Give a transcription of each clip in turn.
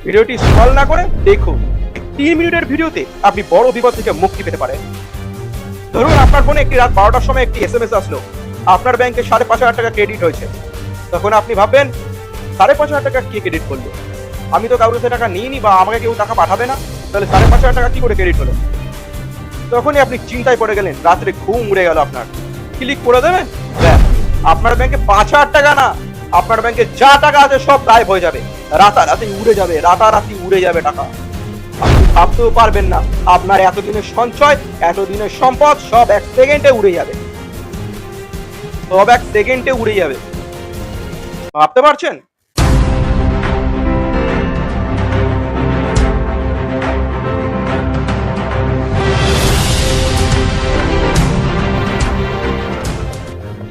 ভিডিওটি স্ক্রল না করে দেখুন। 3 মিনিটের ভিডিওতে আপনি বড় বিপদ থেকে মুক্তি পেতে পারেন। ধরুন আপনার ফোনে একটি রাত 12টার সময় একটি এসএমএস আসলো, আপনার ব্যাংকে 5,500 টাকা ক্রেডিট হয়েছে। তখন আপনি ভাববেন 5,500 টাকা কে ক্রেডিট করলো, আমি তো কারোর কাছে টাকা নিইনি বা আমাকে কেউ টাকা পাঠাবে না, তাহলে 5,500 টাকা কি করে ক্রেডিট হলো? তখনই আপনি চিন্তায় পড়ে গেলেন, রাত্রে ঘুম উড়ে গেল আপনার। ক্লিক করে দেবেন, ব্যাস আপনার ব্যাংকে 5,000 টাকা না, আপনার ব্যাংকে যা টাকা আছে সব গায়েব হয়ে যাবে, রাতারাতি উড়ে যাবে, রাতারাতি উড়ে যাবে টাকা। আপনি ভাবতেও পারবেন না, আপনার এতদিনের সঞ্চয়, এতদিনের সম্পদ সব 1 সেকেন্ডে উড়ে যাবে, সব 1 সেকেন্ডে উড়ে যাবে। ভাবতে পারছেন?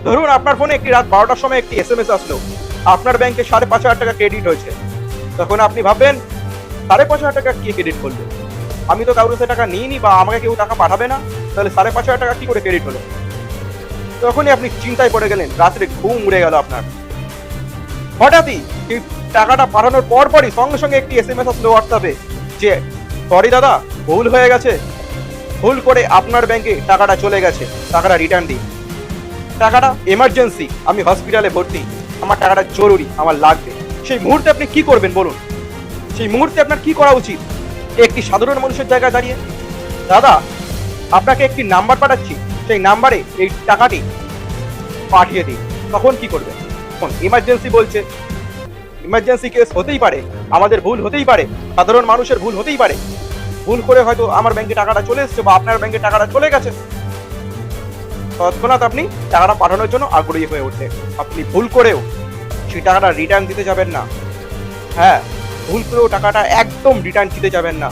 ধরুন আপনার ফোনে একটি রাত 12টার সময় একটি এসএমএস আসলো, আপনার ব্যাংকে 5,500 টাকা ক্রেডিট হয়েছে। তখন আপনি ভাববেন 5,500 টাকা কে ক্রেডিট করলো, আমি তো কারোর কাছে টাকা নিইনি বা আমাকে কেউ টাকা পাঠাবে না, তাহলে 5,500 টাকা কি করে ক্রেডিট হলো? তখনই আপনি চিন্তায় পড়ে গেলেন, রাত্রে ঘুম উড়ে গেল আপনার। হঠাৎই এই টাকাটা পাঠানোর পরপরই সঙ্গে সঙ্গে একটি এসএমএস আসলো হোয়াটসঅ্যাপে যে সরি দাদা, ভুল হয়ে গেছে, ভুল করে আপনার ব্যাংকে টাকাটা চলে গেছে, টাকাটা রিটার্ন দিন। টাকাটা এমার্জেন্সি, আমি হসপিটালে ভর্তি, আমার টাকাটা জরুরি, আমার লাগবে। সেই মুহূর্তে আপনি কি করবেন বলুন? সেই মুহূর্তে আপনার কি করা উচিত? একটি সাধারণ মানুষের জায়গায় দাঁড়িয়ে, দাদা আপনাকে একটি নাম্বার পাঠাচ্ছি, সেই নাম্বারে এই টাকাটি পাঠিয়ে দিন। তখন কি করবেন? তখন ইমার্জেন্সি বলছে, ইমার্জেন্সি কেস হতেই পারে, আমাদের ভুল হতেই পারে, সাধারণ মানুষের ভুল হতেই পারে, ভুল করে হয়তো আমার ব্যাংকে টাকাটা চলে এসছে বা আপনার ব্যাংকে টাকাটা চলে গেছে। তৎক্ষণাৎ আপনি টাকাটা পাঠানোর জন্য আগ্রহী হয়ে ওঠে। আপনি ভুল করেও সেই টাকাটা রিটার্ন দিতে যাবেন না। হ্যাঁ, ভুল করেও টাকাটা একদম রিটার্ন দিতে যাবেন না,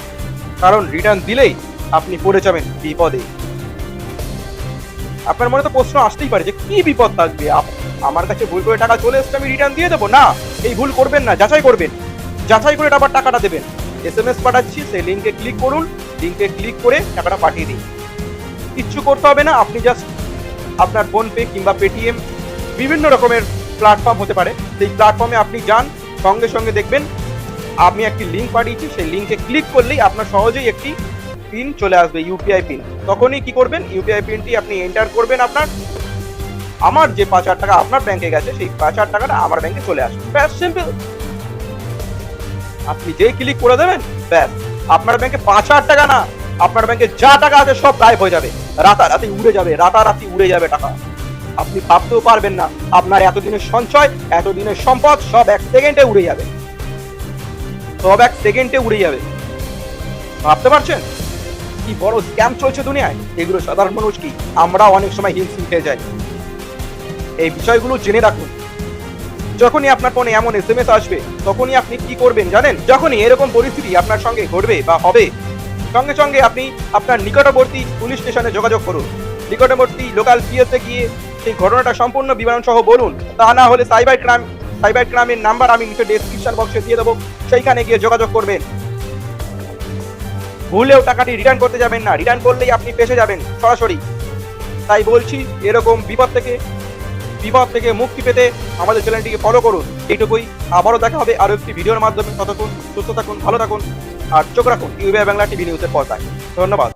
কারণ রিটার্ন দিলেই আপনি পড়ে যাবেন বিপদে। আপনার মনে তো প্রশ্ন আসতেই পারে যে কি বিপদ থাকবে, আমার কাছে ভুল করে টাকা চলে এসছে, আমি রিটার্ন দিয়ে দেবো না। এই ভুল করবেন না, যাচাই করবেন, যাচাই করে আবার টাকাটা দেবেন। এসএমএস পাঠাচ্ছি, সেই লিঙ্কে ক্লিক করুন, লিঙ্কে ক্লিক করে টাকাটা পাঠিয়ে দিন। কিচ্ছু করতে হবে না, আপনি জাস্ট আপনার ফোনপে কিংবা পেটিএম বিভিন্ন রকমের প্ল্যাটফর্ম হতে পারে, সেই প্ল্যাটফর্মে আপনি যান, সঙ্গে সঙ্গে দেখবেন আমি একটি লিঙ্ক পাঠিয়েছি, সেই লিঙ্কে ক্লিক করলেই আপনার সহজেই একটি পিন চলে আসবে, ইউপিআই পিন। তখনই কি করবেন, ইউপিআই পিনটি আপনি এন্টার করবেন আপনার, আমার যে 5,000 টাকা আপনার ব্যাংকে গেছে সেই 5,000 টাকাটা আমার ব্যাংকে চলে আসবে। ব্যাস সিম্পল। আপনি যেই ক্লিক করে দেবেন, ব্যাস আপনার ব্যাংকে 5,000 টাকা না, আপনার ব্যাংকে যা টাকা আছে সব গায়েব হয়ে যাবে, রাতারাতি উড়ে যাবে, রাতারাতি উড়ে যাবে টাকা। আপনি ভাবতেও পারবেন না, আপনার এতদিনের সঞ্চয়, এতদিনের সম্পদ সব 1 সেকেন্ডে উড়ে যাবে, সব 1 সেকেন্ডে উড়ে যাবে। ভাবতে পারছেন কি বড় স্ক্যাম চলছে দুনিয়ায়? এগুলো সাধারণ মানুষ কি আমরা অনেক সময় হিমশিম খেয়ে যাই। এই বিষয়গুলো জেনে রাখুন। যখনই আপনার ফোনে এমন এসএমএস আসবে, তখনই আপনি কি করবেন জানেন? যখনই এরকম পরিস্থিতি আপনার সঙ্গে ঘটবে বা হবে, সঙ্গে সঙ্গে আপনি আপনার নিকটবর্তী পুলিশ স্টেশনে যোগাযোগ করুন। নিকটবর্তী লোকাল পিএসএ গিয়ে সেই ঘটনাটা সম্পূর্ণ বিবরণ সহ বলুন। তা না হলে সাইবার ক্রাইমের নাম্বার আমি নিচে ডেসক্রিপশন বক্সে দিয়ে দেবো, সেইখানে গিয়ে যোগাযোগ করবেন। ভুলেও টাকাটি রিটার্ন করতে যাবেন না, রিটার্ন করলেই আপনি ফেঁসে যাবেন সরাসরি। তাই বলছি, এরকম বিপদ থেকে মুক্তি পেতে আমাদের চ্যানেলটিকে ফলো করুন। এইটুকুই, আবারও দেখা হবে আরো একটি ভিডিওর মাধ্যমে। ততক্ষণ সুস্থ থাকুন, ভালো থাকুন, আর চোখ রাখুন ইউবিআই বাংলা টিভি নিউজের পর্দায়। ধন্যবাদ।